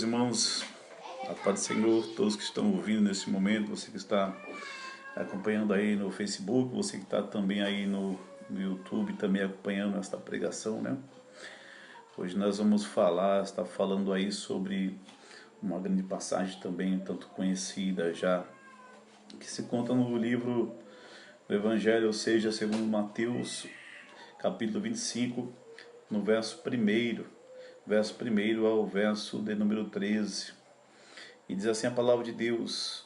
Irmãos, a paz do Senhor, todos que estão ouvindo nesse momento, você que está acompanhando aí no Facebook, você que está também aí no YouTube, também acompanhando esta pregação, né? Hoje nós vamos estar falando aí sobre uma grande passagem também, tanto conhecida já, que se conta no livro do Evangelho, ou seja, segundo Mateus, capítulo 25, no verso 1 ao verso de número 13. E diz assim a palavra de Deus: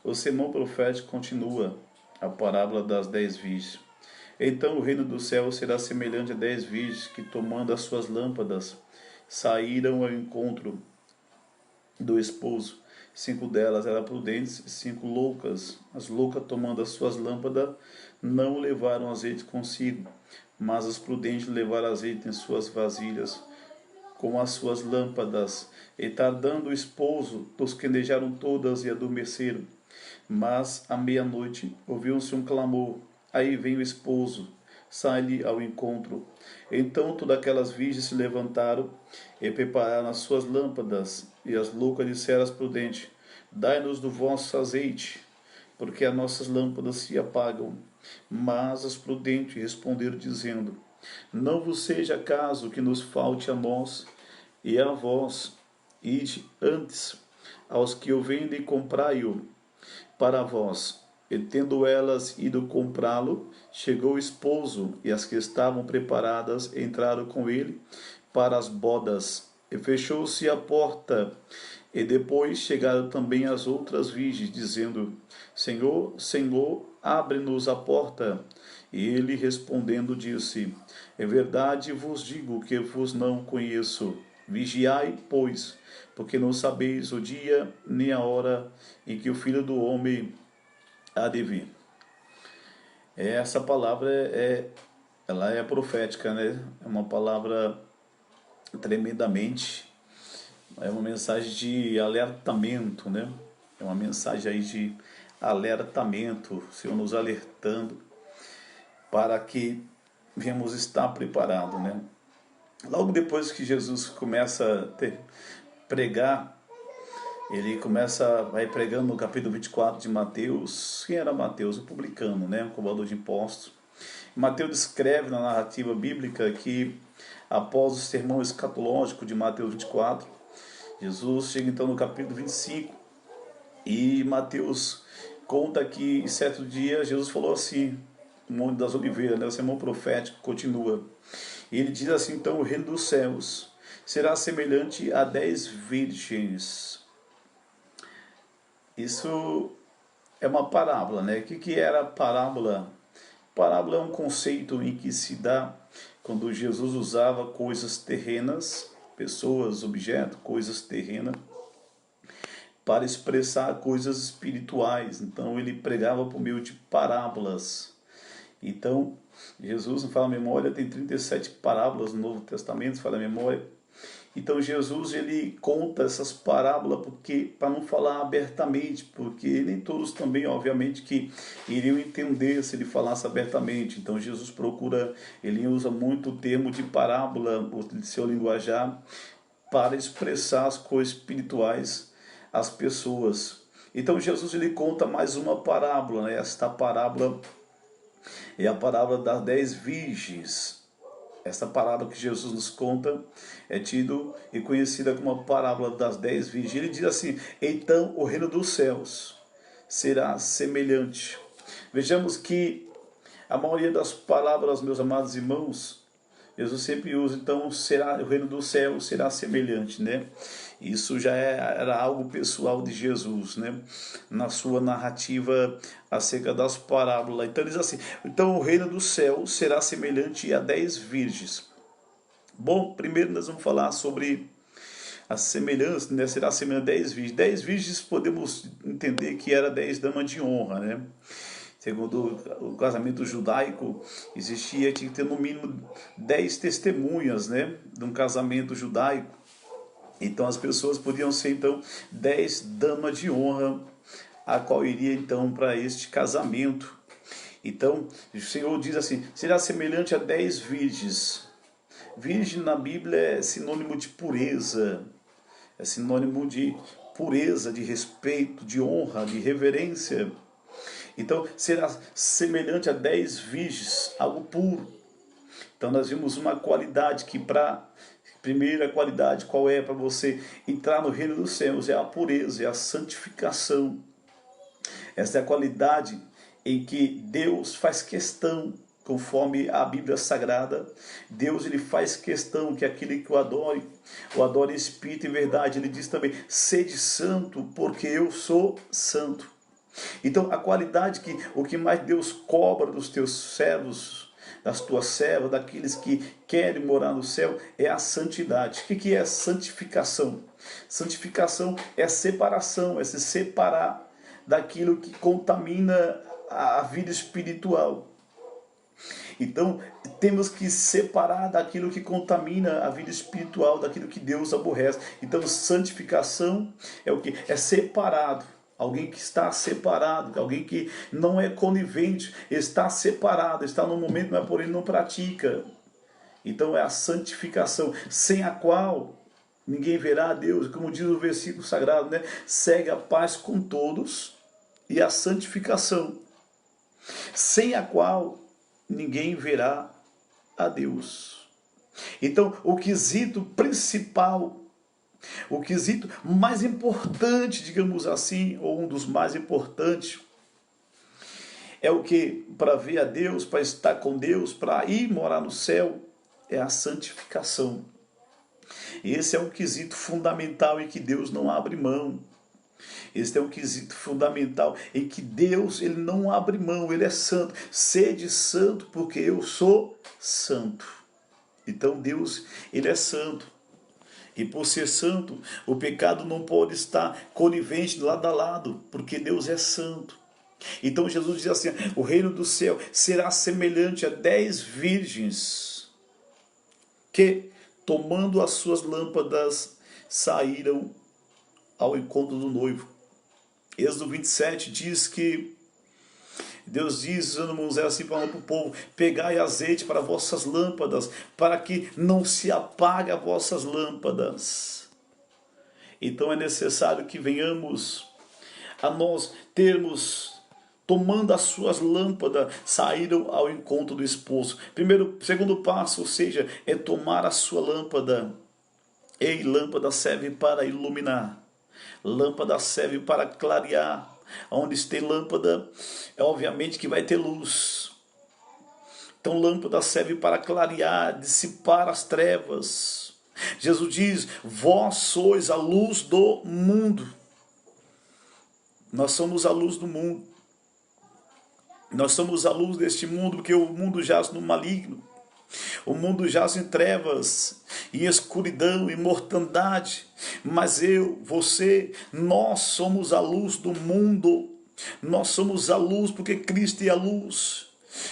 o sermão profético continua, a parábola das 10 virgens. Então o reino do céu será semelhante a 10 virgens que, tomando as suas lâmpadas, saíram ao encontro do esposo. 5 delas eram prudentes e 5 loucas. As loucas, tomando as suas lâmpadas, não levaram azeite consigo, mas as prudentes levaram azeite em suas vasilhas com as suas lâmpadas. E tardando o esposo, tosquenejaram todas e adormeceram. Mas à meia-noite ouviu-se um clamor: aí vem o esposo, sai-lhe ao encontro. Então todas aquelas virgens se levantaram e prepararam as suas lâmpadas. E as loucas disseram às prudentes: dai-nos do vosso azeite, porque as nossas lâmpadas se apagam. Mas as prudentes responderam, dizendo: não vos seja caso que nos falte a nós e a vós, ide antes aos que o vendem, comprai-o para vós. E tendo elas ido comprá-lo, chegou o esposo, e as que estavam preparadas entraram com ele para as bodas. E fechou-se a porta. E depois chegaram também as outras virgens, dizendo: Senhor, Senhor, abre-nos a porta. E ele respondendo disse: é verdade vos digo que vos não conheço. Vigiai, pois, porque não sabeis o dia nem a hora em que o Filho do Homem há de vir. Essa palavra ela é profética, né? É uma palavra tremendamente, é uma mensagem de alertamento, né? É uma mensagem aí de alertamento, o Senhor nos alertando para que venhamos estar preparados, né? Logo depois que Jesus começa a pregar, ele vai pregando no capítulo 24 de Mateus. Quem era Mateus? O publicano, né? O cobrador de impostos. Mateus descreve na narrativa bíblica que, após o sermão escatológico de Mateus 24, Jesus chega então no capítulo 25 e Mateus conta que, certo dia, Jesus falou assim, no Monte das Oliveiras, né? O sermão profético continua. E ele diz assim, então, o reino dos céus será semelhante a 10 virgens. Isso é uma parábola, né? O que era parábola? Parábola é um conceito em que se dá quando Jesus usava coisas terrenas, pessoas, objetos, coisas terrenas, para expressar coisas espirituais. Então ele pregava por meio de parábolas. Então, Jesus, não fala a memória, tem 37 parábolas no Novo Testamento, se fala a memória. Então Jesus, ele conta essas parábolas porque, para não falar abertamente, porque nem todos também, obviamente, que iriam entender se ele falasse abertamente. Então Jesus procura, ele usa muito o termo de parábola, o seu linguajar, para expressar as coisas espirituais às pessoas. Então Jesus, ele conta mais uma parábola, né? Esta parábola é a parábola das 10 virgens. Esta parábola que Jesus nos conta é tido e conhecida como a parábola das 10 virgens. Ele diz assim: então o reino dos céus será semelhante. Vejamos que a maioria das palavras, meus amados irmãos, Jesus sempre usa, então o reino do céu será semelhante, né? Isso já era algo pessoal de Jesus, né? Na sua narrativa acerca das parábolas. Então ele diz assim, então o reino do céu será semelhante a 10 virgens. Bom, primeiro nós vamos falar sobre a semelhança, né? Será semelhante a 10 virgens. 10 virgens podemos entender que era 10 damas de honra, né? Segundo o casamento judaico, tinha que ter no mínimo 10 testemunhas, né, de um casamento judaico. Então as pessoas podiam ser então 10 damas de honra, a qual iria então para este casamento. Então o Senhor diz assim, será semelhante a 10 virgens. Virgem na Bíblia é sinônimo de pureza, é sinônimo de pureza, de respeito, de honra, de reverência. Então, será semelhante a 10 virgens, algo puro. Então, nós vimos uma qualidade que primeira qualidade, qual é para você entrar no reino dos céus? É a pureza, é a santificação. Essa é a qualidade em que Deus faz questão, conforme a Bíblia Sagrada, Deus ele faz questão que aquele que o adore em espírito e verdade. Ele diz também, sede santo, porque eu sou santo. Então, a qualidade o que mais Deus cobra dos teus servos, das tuas servas, daqueles que querem morar no céu, é a santidade. O que é santificação? Santificação é separação, é se separar daquilo que contamina a vida espiritual. Então, temos que separar daquilo que contamina a vida espiritual, daquilo que Deus aborrece. Então, santificação é o que? É separado. Alguém que está separado, alguém que não é conivente, está separado, está no momento, mas porém não pratica. Então, é a santificação, sem a qual ninguém verá a Deus. Como diz o versículo sagrado, né? Segue a paz com todos e a santificação, sem a qual ninguém verá a Deus. Então, o quesito principal, o quesito mais importante, digamos assim, ou um dos mais importantes, é o que? Para ver a Deus, para estar com Deus, para ir morar no céu, é a santificação. Esse é um quesito fundamental em que Deus não abre mão. Esse é um quesito fundamental em que Deus ele não abre mão, ele é santo. Sede santo, porque eu sou santo. Então Deus ele é santo. E por ser santo, o pecado não pode estar conivente lado a lado, porque Deus é santo. Então Jesus diz assim, o reino do céu será semelhante a 10 virgens que, tomando as suas lâmpadas, saíram ao encontro do noivo. Êxodo 27 diz que Deus diz, usando Moisés assim, falando para o povo, pegai azeite para vossas lâmpadas, para que não se apague as vossas lâmpadas. Então é necessário que venhamos a nós termos, tomando as suas lâmpadas, saíram ao encontro do esposo. Segundo passo, ou seja, é tomar a sua lâmpada. Ei, lâmpada serve para iluminar. Lâmpada serve para clarear. Onde tem lâmpada, é obviamente que vai ter luz. Então lâmpada serve para clarear, dissipar as trevas. Jesus diz, vós sois a luz do mundo. Nós somos a luz do mundo. Nós somos a luz deste mundo, porque o mundo jaz no maligno. O mundo jaz em trevas, em escuridão, em mortandade. Mas você, nós somos a luz do mundo. Nós somos a luz porque Cristo é a luz.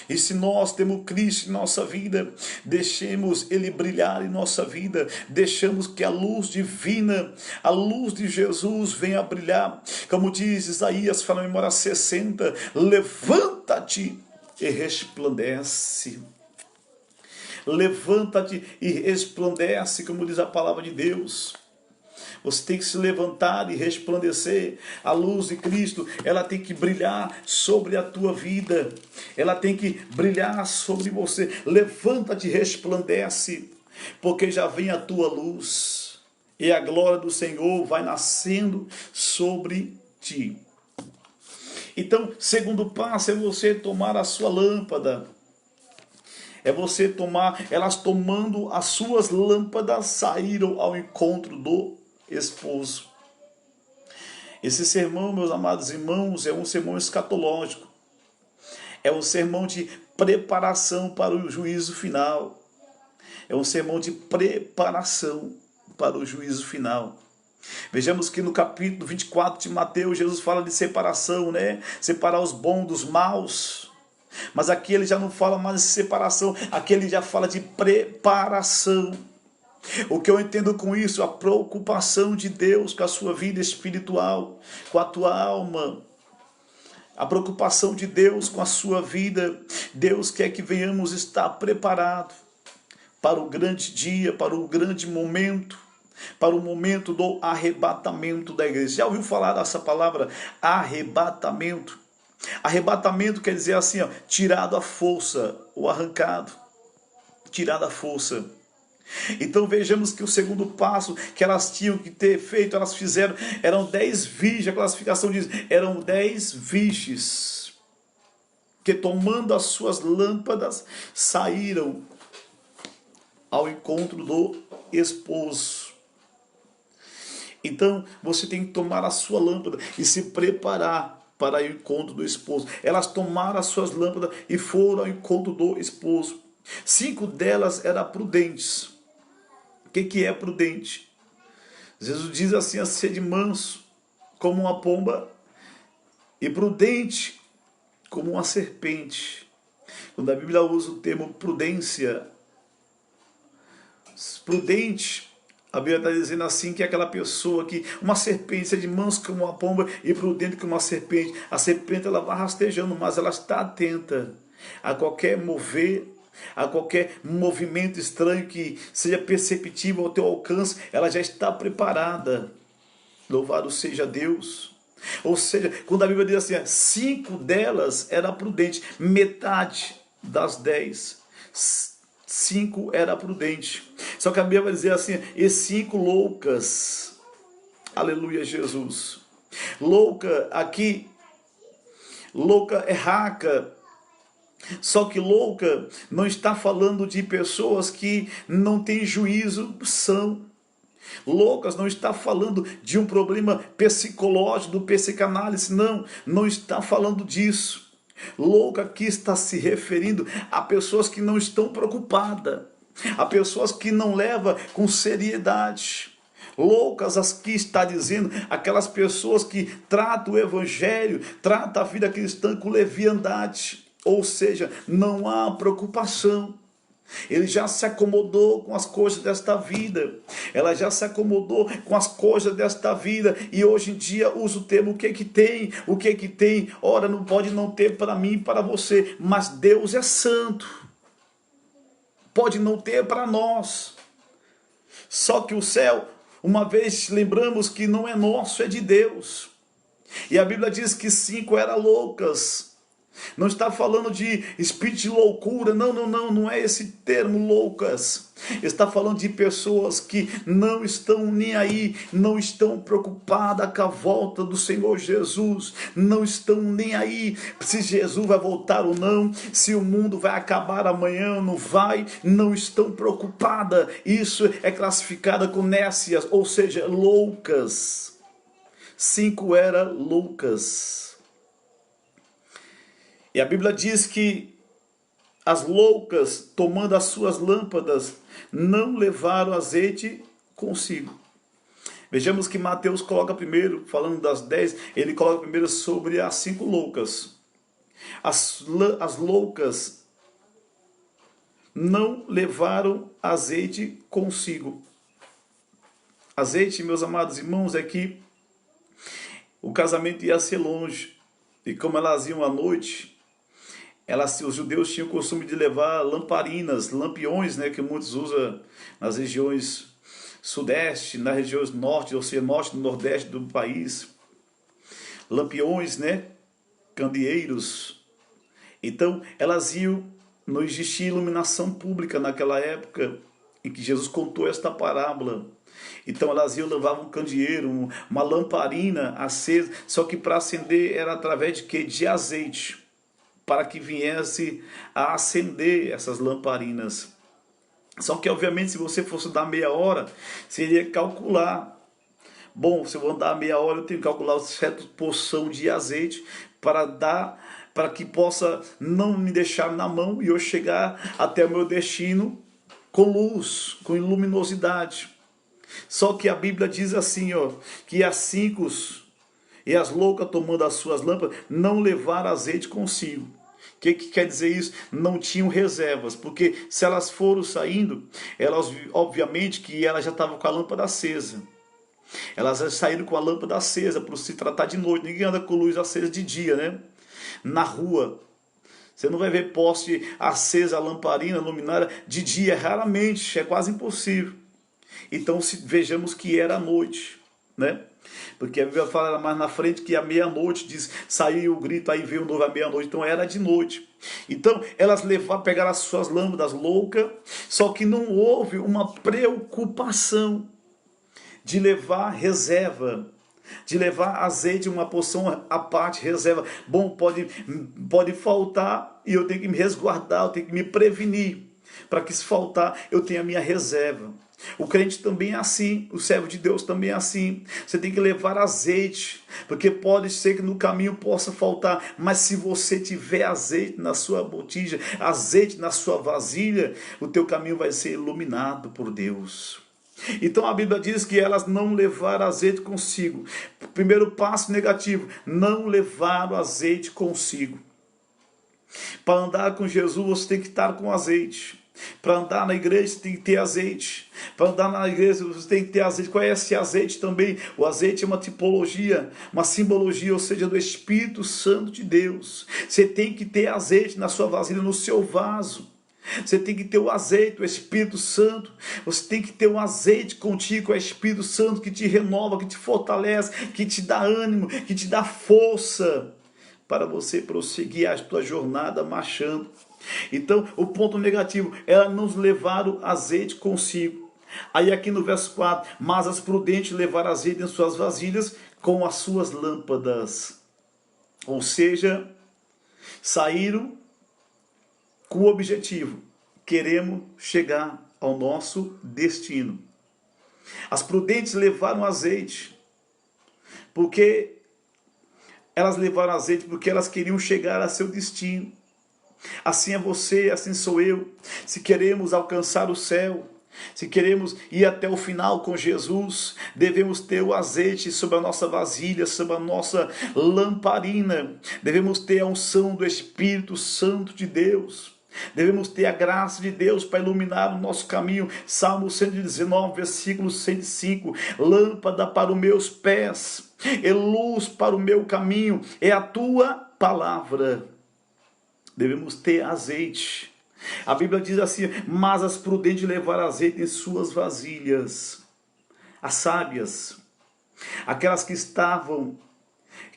E se nós temos Cristo em nossa vida, deixemos Ele brilhar em nossa vida. Deixamos que a luz divina, a luz de Jesus venha a brilhar. Como diz Isaías, fala em memória 60, levanta-te e resplandece. Levanta-te e resplandece, como diz a palavra de Deus. Você tem que se levantar e resplandecer. A luz de Cristo, ela tem que brilhar sobre a tua vida. Ela tem que brilhar sobre você. Levanta-te e resplandece, porque já vem a tua luz. E a glória do Senhor vai nascendo sobre ti. Então, segundo passo é você tomar a sua lâmpada. É você tomar, elas tomando as suas lâmpadas, saíram ao encontro do esposo. Esse sermão, meus amados irmãos, é um sermão escatológico. É um sermão de preparação para o juízo final. É um sermão de preparação para o juízo final. Vejamos que no capítulo 24 de Mateus, Jesus fala de separação, né? Separar os bons dos maus. Mas aqui ele já não fala mais de separação, aqui ele já fala de preparação. O que eu entendo com isso? A preocupação de Deus com a sua vida espiritual, com a tua alma. A preocupação de Deus com a sua vida. Deus quer que venhamos estar preparados para o grande dia, para o grande momento. para o momento do arrebatamento da igreja. Já ouviu falar dessa palavra arrebatamento? Arrebatamento quer dizer assim, ó, tirado à força, ou arrancado, tirado à força. Então vejamos que o segundo passo que elas tinham que ter feito, elas fizeram, eram 10 virgens, a classificação diz, eram 10 virgens, que tomando as suas lâmpadas, saíram ao encontro do esposo. Então você tem que tomar a sua lâmpada e se preparar para o encontro do esposo. Elas tomaram as suas lâmpadas e foram ao encontro do esposo. 5 delas eram prudentes. O que é prudente? Jesus diz assim, a ser manso como uma pomba e prudente como uma serpente. Quando a Bíblia usa o termo prudência, prudente, a Bíblia está dizendo assim que é aquela pessoa que, uma serpente, é de manso como uma pomba e prudente como uma serpente. A serpente ela vai rastejando, mas ela está atenta a qualquer mover, a qualquer movimento estranho que seja perceptível ao teu alcance, ela já está preparada. Louvado seja Deus. Ou seja, quando a Bíblia diz assim, 5 delas eram prudentes, metade das 10, 5 era prudente. Só que a Bíblia vai dizer assim, e 5 loucas. Aleluia, Jesus. Louca aqui, louca é raca. Só que louca não está falando de pessoas que não têm juízo são. Loucas não está falando de um problema psicológico, do psicanálise, não está falando disso. Louca aqui está se referindo a pessoas que não estão preocupadas, a pessoas que não levam com seriedade. Loucas aqui está dizendo aquelas pessoas que tratam o evangelho, tratam a vida cristã com leviandade. Ou seja, não há preocupação. Ele já se acomodou com as coisas desta vida. Ela já se acomodou com as coisas desta vida. E hoje em dia usa o termo o que que tem? O que que tem? Ora, não pode não ter para mim e para você. Mas Deus é santo. Pode não ter para nós. Só que o céu, uma vez lembramos que não é nosso, é de Deus. E a Bíblia diz que 5 eram loucas. Não está falando de espírito de loucura, não é esse termo loucas. Está falando de pessoas que não estão nem aí, não estão preocupadas com a volta do Senhor Jesus, não estão nem aí se Jesus vai voltar ou não, se o mundo vai acabar amanhã ou não vai, não estão preocupadas. Isso é classificada com nécias, ou seja, loucas. 5 eram loucas. E a Bíblia diz que as loucas, tomando as suas lâmpadas, não levaram azeite consigo. Vejamos que Mateus coloca primeiro, falando das 10, ele coloca primeiro sobre as 5 loucas. As loucas não levaram azeite consigo. Azeite, meus amados irmãos, é que o casamento ia ser longe. E como elas iam à noite, os judeus tinham o costume de levar lamparinas, lampiões, né, que muitos usam nas regiões sudeste, nas regiões norte, ou seja, norte e nordeste do país. Lampiões, né, candeeiros. Então, elas iam, não existia iluminação pública naquela época em que Jesus contou esta parábola. Então elas iam, levavam um candeeiro, uma lamparina acesa, só que para acender era através de quê? De azeite, para que viesse a acender essas lamparinas. Só que obviamente se você fosse dar meia hora, você iria calcular. Bom, se eu vou andar meia hora, eu tenho que calcular uma certa porção de azeite para que possa não me deixar na mão e eu chegar até o meu destino com luz, com luminosidade. Só que a Bíblia diz assim, ó, que as 5 e as loucas, tomando as suas lâmpadas, não levaram azeite consigo. O que quer dizer isso? Não tinham reservas, porque se elas foram saindo, elas obviamente que elas já estavam com a lâmpada acesa. Elas já saíram com a lâmpada acesa, por se tratar de noite. Ninguém anda com luz acesa de dia, né? Na rua, você não vai ver poste acesa, lamparina, luminária de dia, raramente, é quase impossível. Então vejamos que era noite, né? Porque a Bíblia fala mais na frente que à meia-noite, diz, saiu o grito, aí veio o novo à meia-noite, então era de noite. Então elas pegaram as suas lâmpadas loucas, só que não houve uma preocupação de levar reserva, de levar azeite, uma porção à parte, reserva. Bom, pode faltar e eu tenho que me resguardar, eu tenho que me prevenir, para que se faltar eu tenha a minha reserva. O crente também é assim, o servo de Deus também é assim. Você tem que levar azeite, porque pode ser que no caminho possa faltar, mas se você tiver azeite na sua botija, azeite na sua vasilha, o teu caminho vai ser iluminado por Deus. Então a Bíblia diz que elas não levaram azeite consigo. Primeiro passo negativo, não levaram azeite consigo. Para andar com Jesus você tem que estar com azeite. Para andar na igreja você tem que ter azeite. Para andar na igreja você tem que ter azeite. Qual é esse azeite também? O azeite é uma tipologia, uma simbologia, ou seja, do Espírito Santo de Deus. Você tem que ter azeite na sua vasilha, no seu vaso. Você tem que ter o azeite, o Espírito Santo. Você tem que ter um azeite contigo, o Espírito Santo que te renova, que te fortalece, que te dá ânimo, que te dá força para você prosseguir a tua jornada marchando. Então, o ponto negativo, elas não levaram azeite consigo. Aí aqui no verso 4, mas as prudentes levaram azeite em suas vasilhas com as suas lâmpadas. Ou seja, saíram com o objetivo, queremos chegar ao nosso destino. As prudentes levaram azeite, porque elas levaram azeite porque elas queriam chegar a seu destino. Assim é você, assim sou eu. Se queremos alcançar o céu, se queremos ir até o final com Jesus, devemos ter o azeite sobre a nossa vasilha, sobre a nossa lamparina. Devemos ter a unção do Espírito Santo de Deus. Devemos ter a graça de Deus para iluminar o nosso caminho. Salmo 119, versículo 105. Lâmpada para os meus pés e luz para o meu caminho é a tua palavra. Devemos ter azeite. A Bíblia diz assim, mas as prudentes levaram azeite em suas vasilhas. As sábias, aquelas que estavam,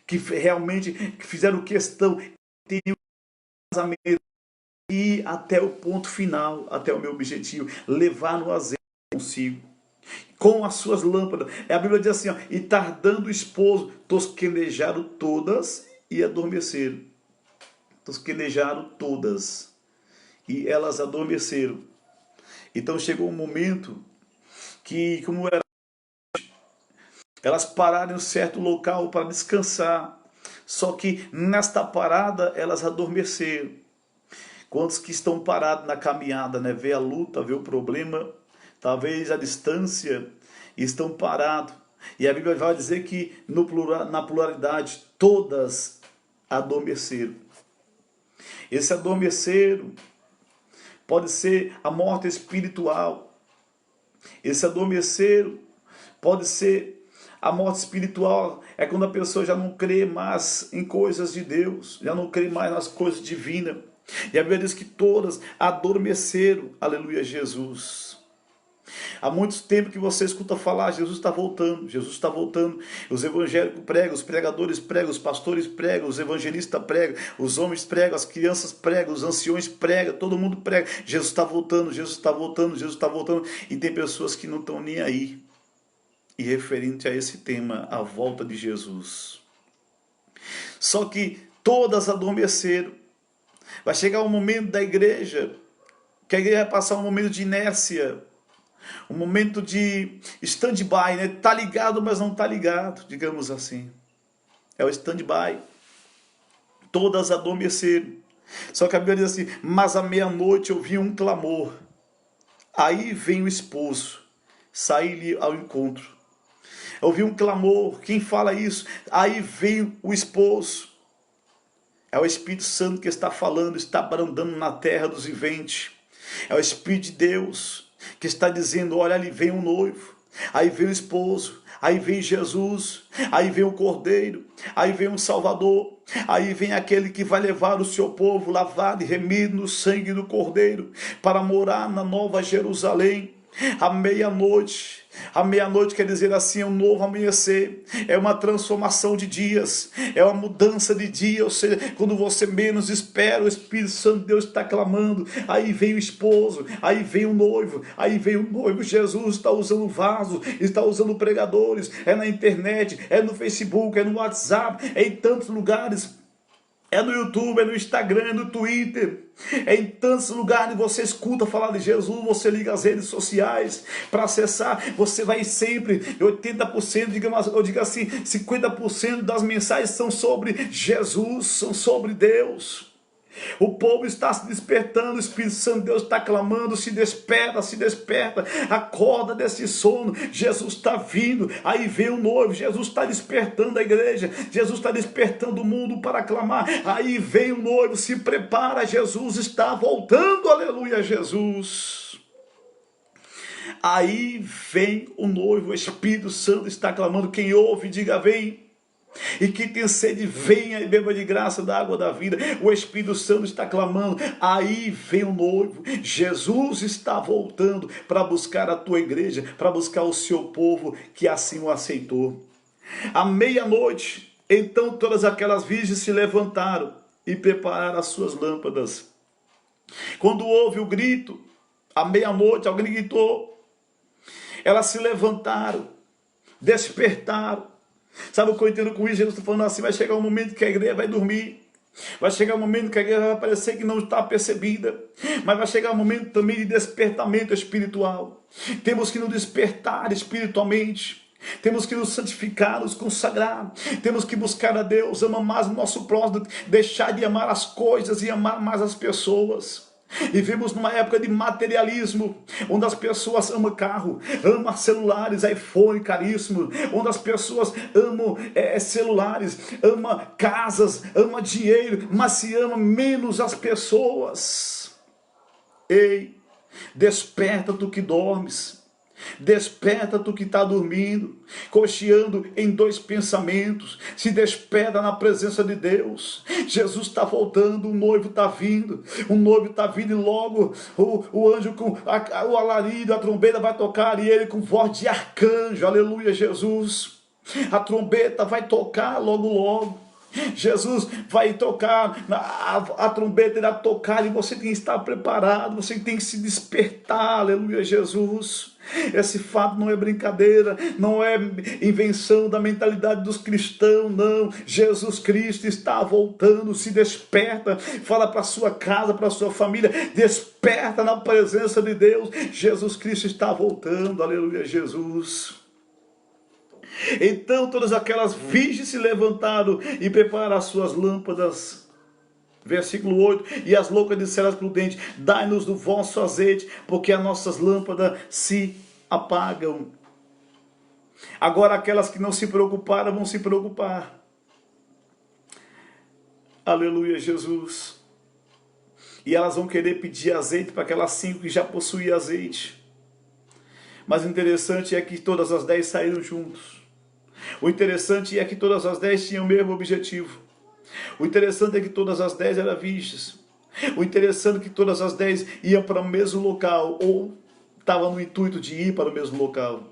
que realmente fizeram questão, teriam casamento, ir até o ponto final, até o meu objetivo, levar no azeite consigo, com as suas lâmpadas. A Bíblia diz assim, ó, e tardando o esposo, tosquenejaram todas e adormeceram. Tosquenejaram todas e elas adormeceram. Então chegou um momento que, como era, elas pararam em um certo local para descansar. Só que nesta parada elas adormeceram. Quantos que estão parados na caminhada, né? Vê a luta, vê o problema, talvez a distância, e estão parados. E a Bíblia vai dizer que na pluralidade todas adormeceram. Esse adormeceram pode ser a morte espiritual. Esse adormeceram pode ser a morte espiritual. É quando a pessoa já não crê mais em coisas de Deus, já não crê mais nas coisas divinas. E a Bíblia diz que todas adormeceram. Aleluia, Jesus. Há muito tempo que você escuta falar, Jesus está voltando, Jesus está voltando. Os evangélicos pregam, os pregadores pregam, os pastores pregam, os evangelistas pregam, os homens pregam, as crianças pregam, os anciões pregam, todo mundo prega. Jesus está voltando, Jesus está voltando, Jesus está voltando. E tem pessoas que não estão nem aí. E referente a esse tema, a volta de Jesus. Só que todas adormeceram. Vai chegar um momento da igreja, que a igreja vai passar um momento de inércia, um momento de stand-by, né? Tá ligado, mas não tá ligado, digamos assim. É o stand-by. Todas adormeceram. Só que a Bíblia diz assim, mas à meia-noite eu vi um clamor. Aí vem o esposo, saí-lhe ao encontro. Eu ouvi um clamor, quem fala isso? Aí vem o esposo. É o Espírito Santo que está falando, está brandando na terra dos viventes. É o Espírito de Deus que está dizendo, olha, ali vem um noivo, aí vem o esposo, aí vem Jesus, aí vem o Cordeiro, aí vem o Salvador, aí vem aquele que vai levar o seu povo lavado e remido no sangue do Cordeiro, para morar na Nova Jerusalém. A meia-noite. A meia-noite quer dizer assim, é um novo amanhecer, é uma transformação de dias, é uma mudança de dia, ou seja, quando você menos espera, o Espírito Santo de Deus está clamando, aí vem o esposo, aí vem o noivo, Jesus está usando vasos, está usando pregadores, é na internet, é no Facebook, é no WhatsApp, é em tantos lugares, é no YouTube, é no Instagram, é no Twitter, é em tantos lugares você escuta falar de Jesus, você liga as redes sociais para acessar, você vai sempre, 80%, eu digo assim, 50% das mensagens são sobre Jesus, são sobre Deus. O povo está se despertando, o Espírito Santo de Deus está clamando, se desperta, acorda desse sono, Jesus está vindo, aí vem o noivo, Jesus está despertando a igreja, Jesus está despertando o mundo para clamar, aí vem o noivo, se prepara, Jesus está voltando, aleluia, Jesus. Aí vem o noivo, o Espírito Santo está clamando, quem ouve, diga vem. E quem tem sede, venha e beba de graça da água da vida. O Espírito Santo está clamando, aí vem o noivo, Jesus está voltando para buscar a tua igreja, para buscar o seu povo que assim o aceitou. À meia-noite, então todas aquelas virgens se levantaram e prepararam as suas lâmpadas. Quando houve o grito, à meia-noite alguém gritou, elas se levantaram, despertaram. Sabe o que eu entendo com isso? Jesus está falando assim, vai chegar um momento que a igreja vai dormir, vai chegar um momento que a igreja vai parecer que não está percebida, mas vai chegar um momento também de despertamento espiritual. Temos que nos despertar espiritualmente, temos que nos santificar, nos consagrar, temos que buscar a Deus, amar mais o nosso próximo, deixar de amar as coisas e amar mais as pessoas. Vivemos numa época de materialismo, onde as pessoas amam carro, amam celulares, iPhone caríssimo, onde as pessoas amam celulares, amam casas, amam dinheiro, mas se ama menos as pessoas. Ei, desperta tu que dormes. Desperta tu que está dormindo, cocheando em dois pensamentos, se desperta na presença de Deus. Jesus está voltando, o noivo está vindo e logo o anjo com o alarido, a trombeta vai tocar e ele com voz de arcanjo, aleluia Jesus, a trombeta vai tocar logo. Jesus vai tocar, a trombeta irá tocar e você tem que estar preparado, você tem que se despertar, aleluia Jesus. Esse fato não é brincadeira, não é invenção da mentalidade dos cristãos, não. Jesus Cristo está voltando, se desperta, fala para a sua casa, para a sua família, desperta na presença de Deus. Jesus Cristo está voltando, aleluia Jesus. Então todas aquelas virgens se levantaram e prepararam as suas lâmpadas. Versículo 8, e as loucas disseram às prudentes, dai-nos do vosso azeite, porque as nossas lâmpadas se apagam. Agora aquelas que não se preocuparam vão se preocupar. Aleluia Jesus. E elas vão querer pedir azeite para aquelas 5 que já possuíam azeite. Mas o interessante é que todas as 10 saíram juntos. O interessante é que todas as 10 tinham o mesmo objetivo. O interessante é que todas as 10 eram virgens. O interessante é que todas as 10 iam para o mesmo local, ou estavam no intuito de ir para o mesmo local.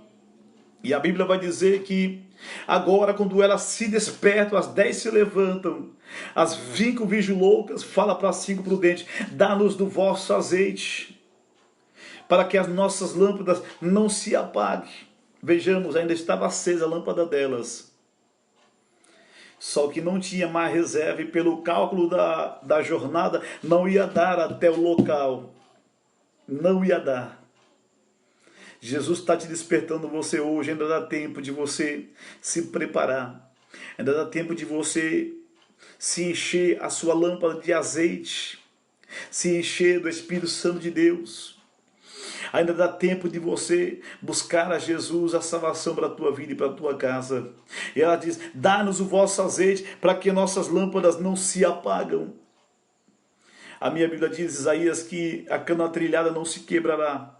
E a Bíblia vai dizer que agora, quando elas se despertam, as 10 se levantam. As 5 virgens loucas falam para as 5 prudentes, dá-nos do vosso azeite, para que as nossas lâmpadas não se apaguem. Vejamos, ainda estava acesa a lâmpada delas. Só que não tinha mais reserva e pelo cálculo da jornada não ia dar até o local. Não ia dar. Jesus está te despertando você hoje, ainda dá tempo de você se preparar. Ainda dá tempo de você se encher a sua lâmpada de azeite. Se encher do Espírito Santo de Deus. Ainda dá tempo de você buscar a Jesus, a salvação para a tua vida e para a tua casa. E ela diz, dá-nos o vosso azeite para que nossas lâmpadas não se apagam. A minha Bíblia diz, Isaías, que a cana trilhada não se quebrará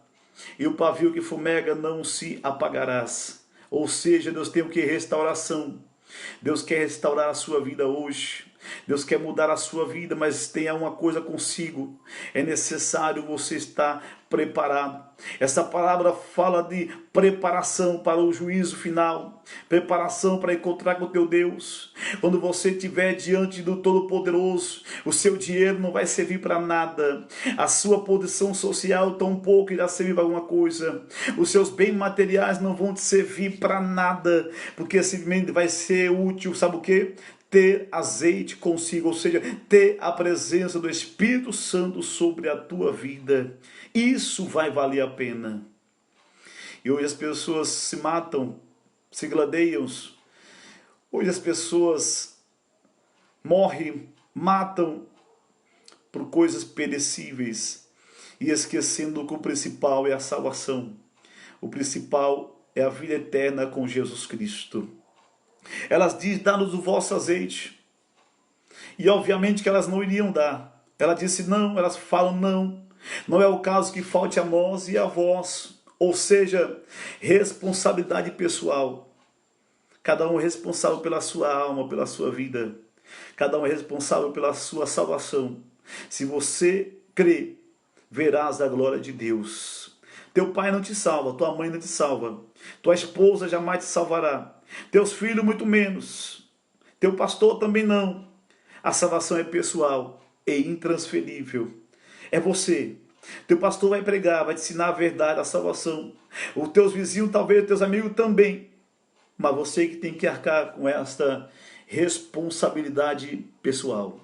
e o pavio que fumega não se apagarás. Ou seja, Deus tem o que? Restauração. Deus quer restaurar a sua vida hoje. Deus quer mudar a sua vida, mas tenha uma coisa consigo: é necessário você estar preparado. Essa palavra fala de preparação para o juízo final, preparação para encontrar com o teu Deus. Quando você estiver diante do Todo-Poderoso, o seu dinheiro não vai servir para nada, a sua posição social tampouco irá servir para alguma coisa, os seus bens materiais não vão te servir para nada, porque simplesmente vai ser útil, sabe o que? Ter azeite consigo, ou seja, ter a presença do Espírito Santo sobre a tua vida. Isso vai valer a pena. E hoje as pessoas se matam, se gladeiam. Hoje as pessoas morrem, matam por coisas perecíveis e esquecendo que o principal é a salvação. O principal é a vida eterna com Jesus Cristo. Elas dizem: dá-nos o vosso azeite. E obviamente que elas não iriam dar. Ela disse não, elas falam não. Não é o caso que falte a nós e a vós. Ou seja, responsabilidade pessoal. Cada um é responsável pela sua alma, pela sua vida. Cada um é responsável pela sua salvação. Se você crê, verás a glória de Deus. Teu pai não te salva, tua mãe não te salva. Tua esposa jamais te salvará. Teus filhos muito menos. Teu pastor também não. A salvação é pessoal e intransferível. É você. Teu pastor vai pregar, vai te ensinar a verdade, a salvação. Os teus vizinhos talvez, teus amigos também. Mas você que tem que arcar com esta responsabilidade pessoal.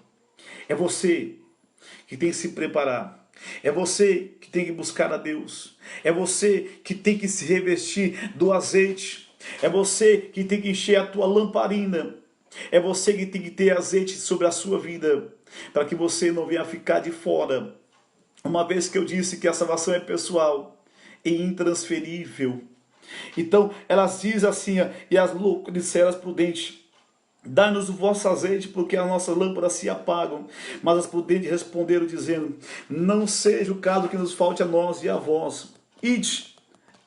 É você que tem que se preparar. É você que tem que buscar a Deus. É você que tem que se revestir do azeite. É você que tem que encher a tua lamparina. É você que tem que ter azeite sobre a sua vida, para que você não venha ficar de fora. Uma vez que eu disse que a salvação é pessoal e intransferível. Então elas dizem assim, e as loucas disseram as prudentes: dá-nos o vosso azeite, porque as nossas lâmpadas se apagam. Mas as prudentes responderam, dizendo: não seja o caso que nos falte a nós e a vós. Ide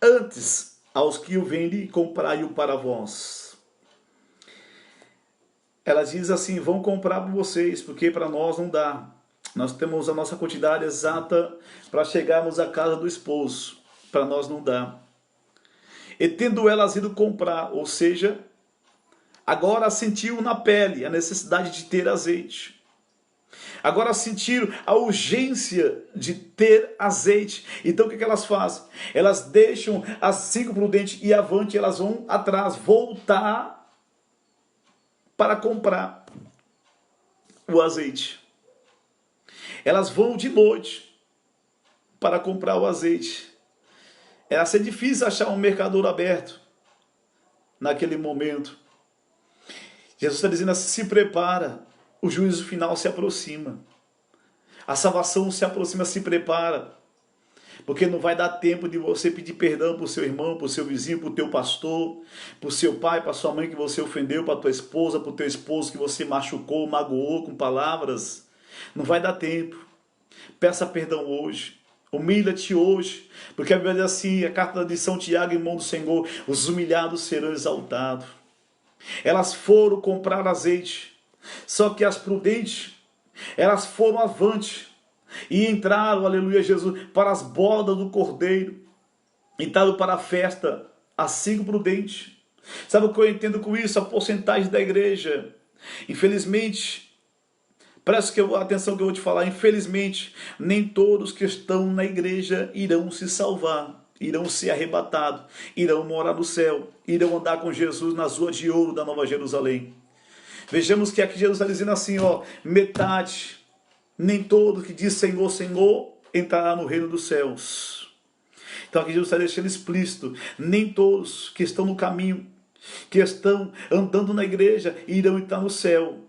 antes aos que o vendem e comprai-o para vós. Ela diz assim: vão comprar para vocês, porque para nós não dá. Nós temos a nossa quantidade exata para chegarmos à casa do esposo. Para nós não dá. E tendo elas ido comprar, ou seja, agora sentiu na pele a necessidade de ter azeite. Agora sentiram a urgência de ter azeite. Então o que elas fazem? Elas deixam as 5 prudentes e avante, elas vão atrás, voltar para comprar o azeite. Elas vão de noite para comprar o azeite. Era ser difícil achar um mercador aberto naquele momento. Jesus está dizendo assim: se prepara, o juízo final se aproxima. A salvação se aproxima, se prepara. Porque não vai dar tempo de você pedir perdão para o seu irmão, para o seu vizinho, para o teu pastor, para o seu pai, para a sua mãe que você ofendeu, para a tua esposa, para o teu esposo que você machucou, magoou com palavras. Não vai dar tempo. Peça perdão hoje. Humilha-te hoje. Porque a Bíblia diz assim, a carta de São Tiago, irmão do Senhor: os humilhados serão exaltados. Elas foram comprar azeite. Só que as prudentes, elas foram avante e entraram, aleluia Jesus, para as bodas do Cordeiro. Entraram para a festa, as 5 prudentes. Sabe o que eu entendo com isso? A porcentagem da igreja. Infelizmente, preste atenção que eu vou te falar. Infelizmente, nem todos que estão na igreja irão se salvar. Irão ser arrebatados, irão morar no céu, irão andar com Jesus nas ruas de ouro da Nova Jerusalém. Vejamos que aqui Jesus está dizendo assim, metade, nem todo que diz Senhor, Senhor, entrará no reino dos céus. Então aqui Jesus está deixando explícito: nem todos que estão no caminho, que estão andando na igreja, irão entrar no céu.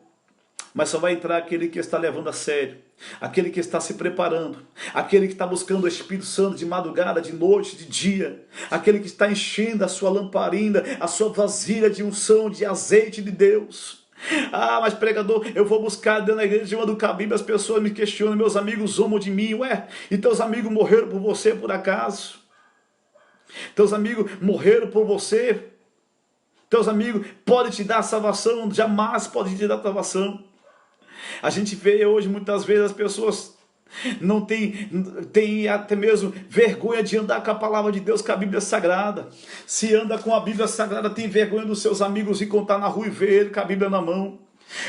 Mas só vai entrar aquele que está levando a sério, aquele que está se preparando, aquele que está buscando o Espírito Santo de madrugada, de noite, de dia, aquele que está enchendo a sua lamparina, a sua vasilha de unção, de azeite de Deus. Ah, mas pregador, eu vou buscar dentro da igreja de uma do cabide, as pessoas me questionam, meus amigos zombam de mim. Ué, e teus amigos morreram por você por acaso? Teus amigos morreram por você? Teus amigos podem te dar salvação? Jamais podem te dar salvação. A gente vê hoje muitas vezes as pessoas não tem até mesmo vergonha de andar com a palavra de Deus, com a Bíblia Sagrada. Se anda com a Bíblia Sagrada, tem vergonha dos seus amigos e contar na rua e ver ele com a Bíblia na mão.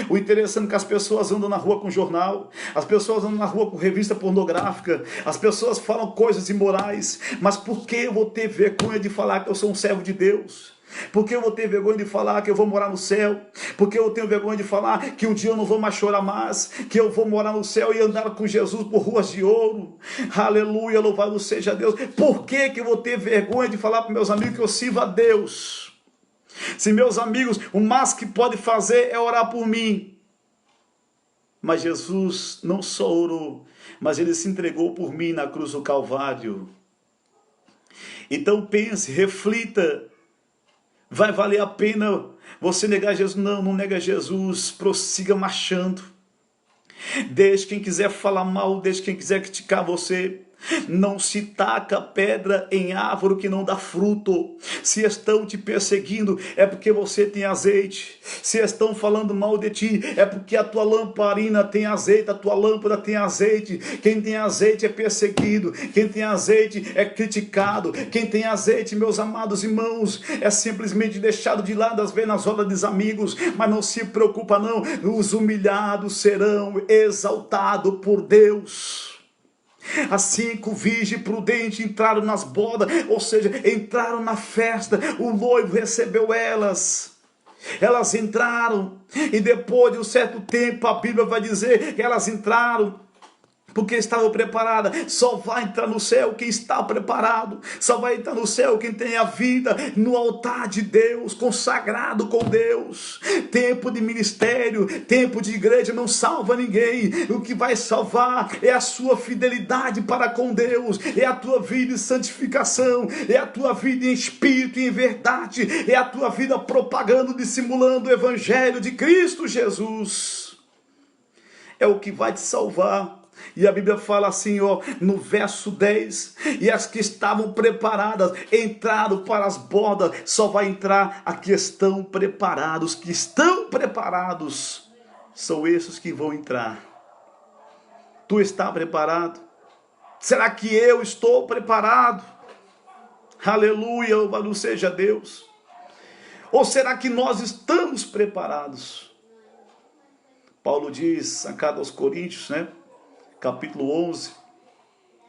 O interessante é que as pessoas andam na rua com jornal, as pessoas andam na rua com revista pornográfica, as pessoas falam coisas imorais, mas por que eu vou ter vergonha de falar que eu sou um servo de Deus? Por que eu vou ter vergonha de falar que eu vou morar no céu? Por que eu tenho vergonha de falar que um dia eu não vou mais chorar mais? Que eu vou morar no céu e andar com Jesus por ruas de ouro? Aleluia, louvado seja Deus. Por que eu vou ter vergonha de falar para meus amigos que eu sirvo a Deus? Se meus amigos, o máximo que pode fazer é orar por mim. Mas Jesus não só orou, mas ele se entregou por mim na cruz do Calvário. Então pense, reflita. Vai valer a pena você negar Jesus? Não, não nega Jesus, prossiga marchando. Deixe quem quiser falar mal, deixe quem quiser criticar você. Não se taca pedra em árvore que não dá fruto. Se estão te perseguindo, é porque você tem azeite. Se estão falando mal de ti, é porque a tua lamparina tem azeite, a tua lâmpada tem azeite. Quem tem azeite é perseguido, quem tem azeite é criticado. Quem tem azeite, meus amados irmãos, é simplesmente deixado de lado às vezes nas rodas dos amigos. Mas não se preocupa não, os humilhados serão exaltados por Deus. As 5 virgens prudentes entraram nas bodas, ou seja, entraram na festa, o noivo recebeu elas. Elas entraram, e depois de um certo tempo, a Bíblia vai dizer que elas entraram porque estavam preparadas. Só vai entrar no céu quem está preparado. Só vai entrar no céu quem tem a vida no altar de Deus, consagrado com Deus. Tempo de ministério, tempo de igreja não salva ninguém. O que vai salvar é a sua fidelidade para com Deus, é a tua vida em santificação, é a tua vida em espírito e em verdade, é a tua vida propagando, dissimulando o evangelho de Cristo Jesus. É o que vai te salvar. E a Bíblia fala assim, ó, no verso 10, e as que estavam preparadas entraram para as bodas. Só vai entrar a que estão preparados. Que estão preparados são esses que vão entrar. Tu está preparado? Será que eu estou preparado? Aleluia, louvado seja Deus. Ou será que nós estamos preparados? Paulo diz a carta aos Coríntios, né? Capítulo 11,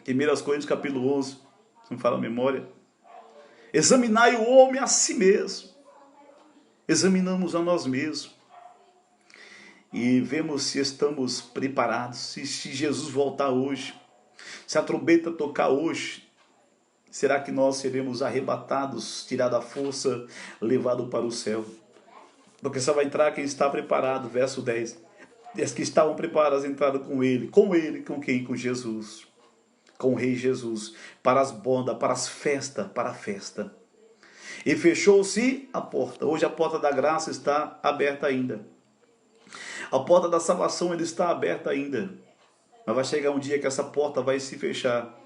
1 Coríntios capítulo 11, se me fala a memória. Examinai o homem a si mesmo. Examinamos a nós mesmos. E vemos se estamos preparados. Se Jesus voltar hoje, se a trombeta tocar hoje, será que nós seremos arrebatados, tirados à força, levados para o céu? Porque só vai entrar quem está preparado, verso 10. E as que estavam preparadas entraram com ele, com quem? Com Jesus, com o Rei Jesus, para as bodas, para as festas, para a festa. E fechou-se a porta. Hoje a porta da graça está aberta ainda. A porta da salvação ainda está aberta ainda. Mas vai chegar um dia que essa porta vai se fechar.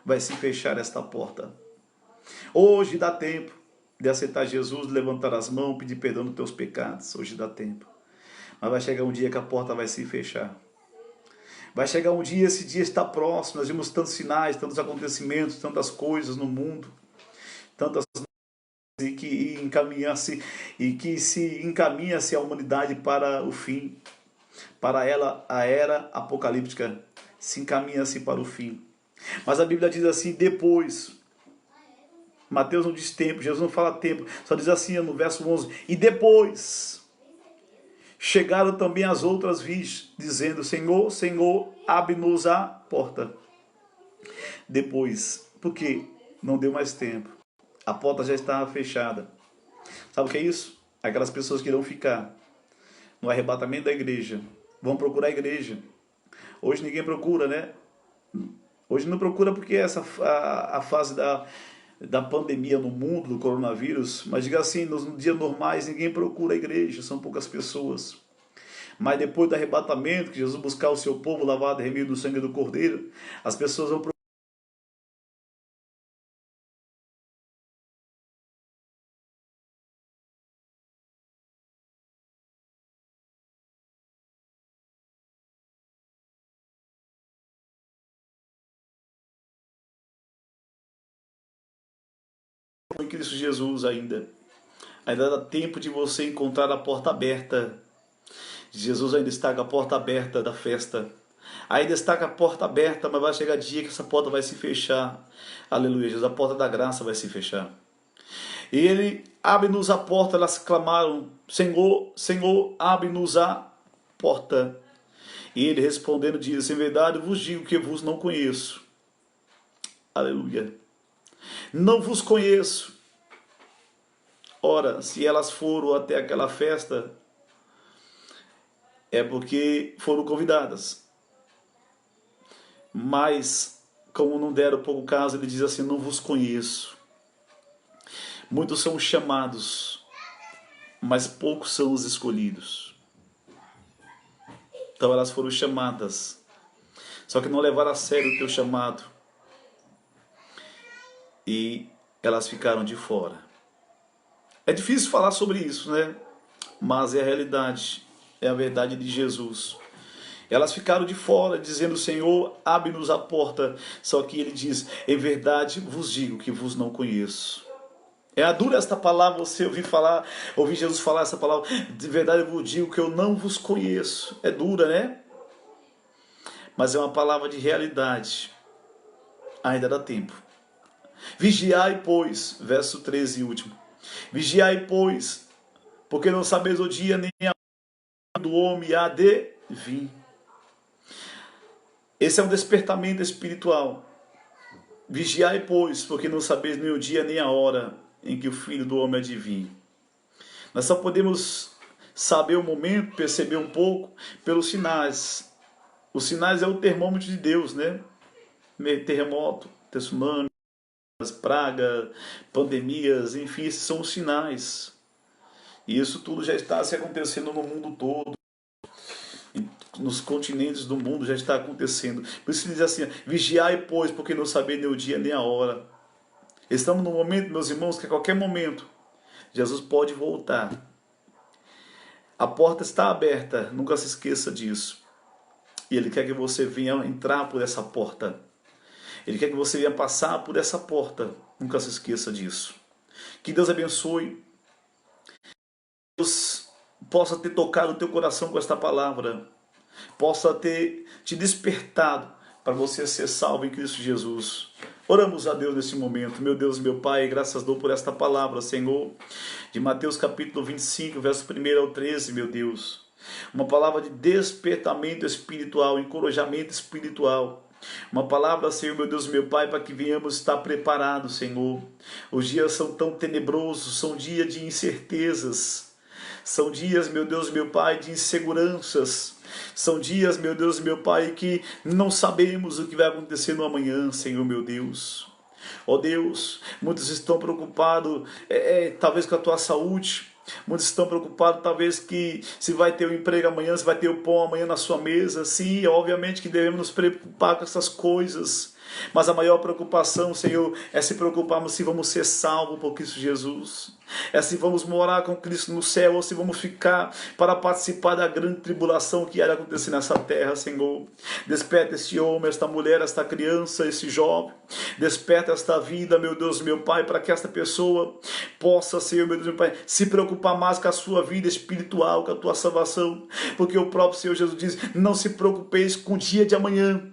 Vai se fechar esta porta. Hoje dá tempo de aceitar Jesus, de levantar as mãos, pedir perdão dos teus pecados. Hoje dá tempo. Mas vai chegar um dia que a porta vai se fechar. Vai chegar um dia, esse dia está próximo. Nós vimos tantos sinais, tantos acontecimentos, tantas coisas no mundo, tantas e que se encaminha-se a humanidade para o fim, para ela a era apocalíptica se encaminha-se para o fim. Mas a Bíblia diz assim, depois. Mateus não diz tempo, Jesus não fala tempo, só diz assim no verso 11, e depois chegaram também as outras virgens, dizendo, Senhor, Senhor, abre-nos a porta. Depois, porque não deu mais tempo. A porta já estava fechada. Sabe o que é isso? Aquelas pessoas que irão ficar no arrebatamento da igreja, vão procurar a igreja. Hoje ninguém procura, né? Hoje não procura porque a fase da pandemia no mundo, do coronavírus, mas diga assim, nos dias normais ninguém procura a igreja, são poucas pessoas. Mas depois do arrebatamento, que Jesus buscar o seu povo lavado e remido do sangue do Cordeiro, as pessoas vão procurar em Cristo Jesus ainda. Ainda dá tempo de você encontrar a porta aberta. Jesus ainda está com a porta aberta da festa. Ainda está com a porta aberta, mas vai chegar dia que essa porta vai se fechar. Aleluia, Jesus, a porta da graça vai se fechar. E ele abre-nos a porta, elas clamaram, Senhor, Senhor, abre-nos a porta. E ele respondendo diz, em verdade vos digo que vos não conheço. Aleluia. Não vos conheço. Ora, se elas foram até aquela festa, é porque foram convidadas. Mas, como não deram pouco caso, ele diz assim, não vos conheço. Muitos são os chamados, mas poucos são os escolhidos. Então elas foram chamadas, só que não levaram a sério o teu chamado. E elas ficaram de fora. É difícil falar sobre isso, né? Mas é a realidade, é a verdade de Jesus. Elas ficaram de fora, dizendo, Senhor, abre-nos a porta. Só que ele diz, em verdade vos digo que vos não conheço. É dura esta palavra, você ouvir Jesus falar essa palavra, de verdade eu vos digo que eu não vos conheço. É dura, né? Mas é uma palavra de realidade. Ainda dá tempo. Vigiai, pois, verso 13 e último. Vigiai, pois, porque não sabeis o dia nem a hora do homem há de vir. Esse é um despertamento espiritual. Vigiai, pois, porque não sabeis nem o dia nem a hora em que o Filho do Homem há de vir. Nós só podemos saber o momento, perceber um pouco, pelos sinais. Os sinais é o termômetro de Deus, né? Terremoto, tsunami, praga, pandemias, enfim, esses são os sinais. E isso tudo já está se acontecendo no mundo todo. Nos continentes do mundo já está acontecendo. Por isso ele diz assim, vigiai, pois, porque não sabeis nem o dia nem a hora. Estamos num momento, meus irmãos, que a qualquer momento Jesus pode voltar. A porta está aberta, nunca se esqueça disso. E Ele quer que você venha entrar por essa porta. Ele quer que você venha passar por essa porta, nunca se esqueça disso. Que Deus abençoe. Deus possa ter tocado o teu coração com esta palavra. Possa ter te despertado para você ser salvo em Cristo Jesus. Oramos a Deus nesse momento. Meu Deus, meu Pai, graças dou por esta palavra, Senhor, de Mateus capítulo 25, verso 1 ao 13, meu Deus. Uma palavra de despertamento espiritual, encorajamento espiritual. Uma palavra, Senhor, meu Deus, meu Pai, para que venhamos estar preparados, Senhor. Os dias são tão tenebrosos, são dias de incertezas. São dias, meu Deus, meu Pai, de inseguranças. São dias, meu Deus, meu Pai, que não sabemos o que vai acontecer no amanhã, Senhor, meu Deus. Ó Deus, muitos estão preocupados, talvez com a tua saúde. Muitos estão preocupados, talvez, que se vai ter o emprego amanhã, se vai ter o pão amanhã na sua mesa. Sim, obviamente que devemos nos preocupar com essas coisas. Mas a maior preocupação, Senhor, é se preocuparmos se vamos ser salvos por Cristo Jesus. É se vamos morar com Cristo no céu ou se vamos ficar para participar da grande tribulação que há de acontecer nessa terra, Senhor. Desperta este homem, esta mulher, esta criança, esse jovem. Desperta esta vida, meu Deus, meu Pai, para que esta pessoa possa, Senhor, meu Deus, meu Pai, se preocupar mais com a sua vida espiritual, com a tua salvação. Porque o próprio Senhor Jesus diz, não se preocupeis com o dia de amanhã.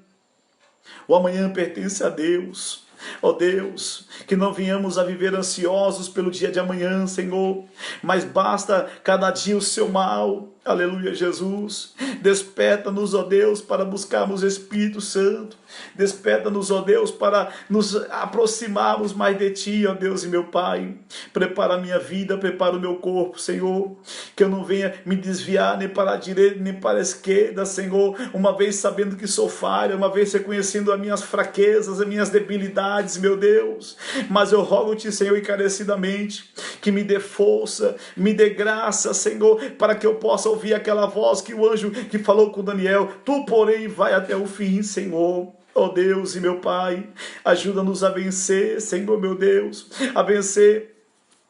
O amanhã pertence a Deus. Ó Deus, que não venhamos a viver ansiosos pelo dia de amanhã, Senhor, mas basta cada dia o seu mal. Aleluia, Jesus. Desperta-nos, ó Deus, para buscarmos o Espírito Santo. Desperta-nos, ó Deus, para nos aproximarmos mais de Ti, ó Deus e meu Pai. Prepara a minha vida, prepara o meu corpo, Senhor. Que eu não venha me desviar nem para a direita, nem para a esquerda, Senhor. Uma vez sabendo que sou falha, uma vez reconhecendo as minhas fraquezas, as minhas debilidades, meu Deus. Mas eu rogo-Te, Senhor, encarecidamente, que me dê força, me dê graça, Senhor, para que eu possa ouvir aquela voz que o anjo que falou com Daniel, Tu, porém, vai até o fim, Senhor. Ó Deus e meu Pai, ajuda-nos a vencer, Senhor, meu Deus, a vencer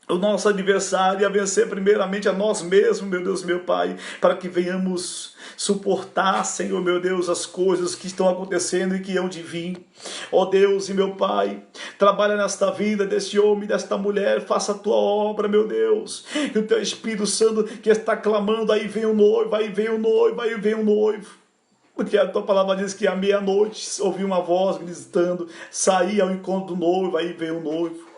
o nosso adversário e a vencer primeiramente a nós mesmos, meu Deus, meu Pai, para que venhamos suportar, Senhor, meu Deus, as coisas que estão acontecendo e que hão de vir. Ó Deus e meu Pai, trabalha nesta vida deste homem, desta mulher, faça a tua obra, meu Deus, que o teu Espírito Santo que está clamando, aí vem o noivo, aí vem o noivo, aí vem o noivo. Porque a tua palavra diz que à meia-noite ouvi uma voz gritando, saí ao encontro do noivo, aí vem o noivo.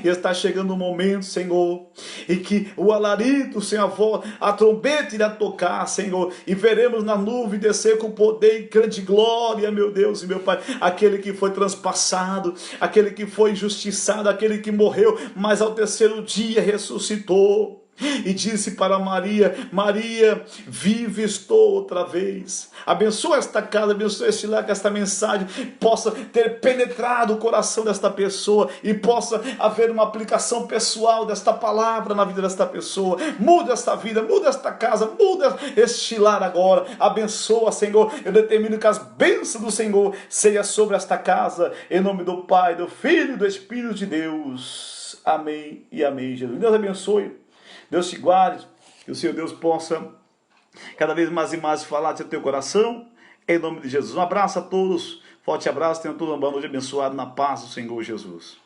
E está chegando o momento, Senhor, e que o alarido, Senhor, a voz, a trombeta irá tocar, Senhor, e veremos na nuvem descer com poder e grande glória, meu Deus e meu Pai, aquele que foi transpassado, aquele que foi injustiçado, aquele que morreu, mas ao terceiro dia ressuscitou. E disse para Maria: Maria, vive estou outra vez. Abençoa esta casa, abençoa este lar, que esta mensagem possa ter penetrado o coração desta pessoa e possa haver uma aplicação pessoal desta palavra na vida desta pessoa. Muda esta vida, muda esta casa, muda este lar agora. Abençoa, Senhor. Eu determino que as bênçãos do Senhor sejam sobre esta casa, em nome do Pai, do Filho e do Espírito de Deus. Amém e amém, Jesus. Deus abençoe. Deus te guarde, que o Senhor Deus possa cada vez mais e mais falar do teu coração, em nome de Jesus. Um abraço a todos, forte abraço, tenham todos uma boa noite abençoada na paz do Senhor Jesus.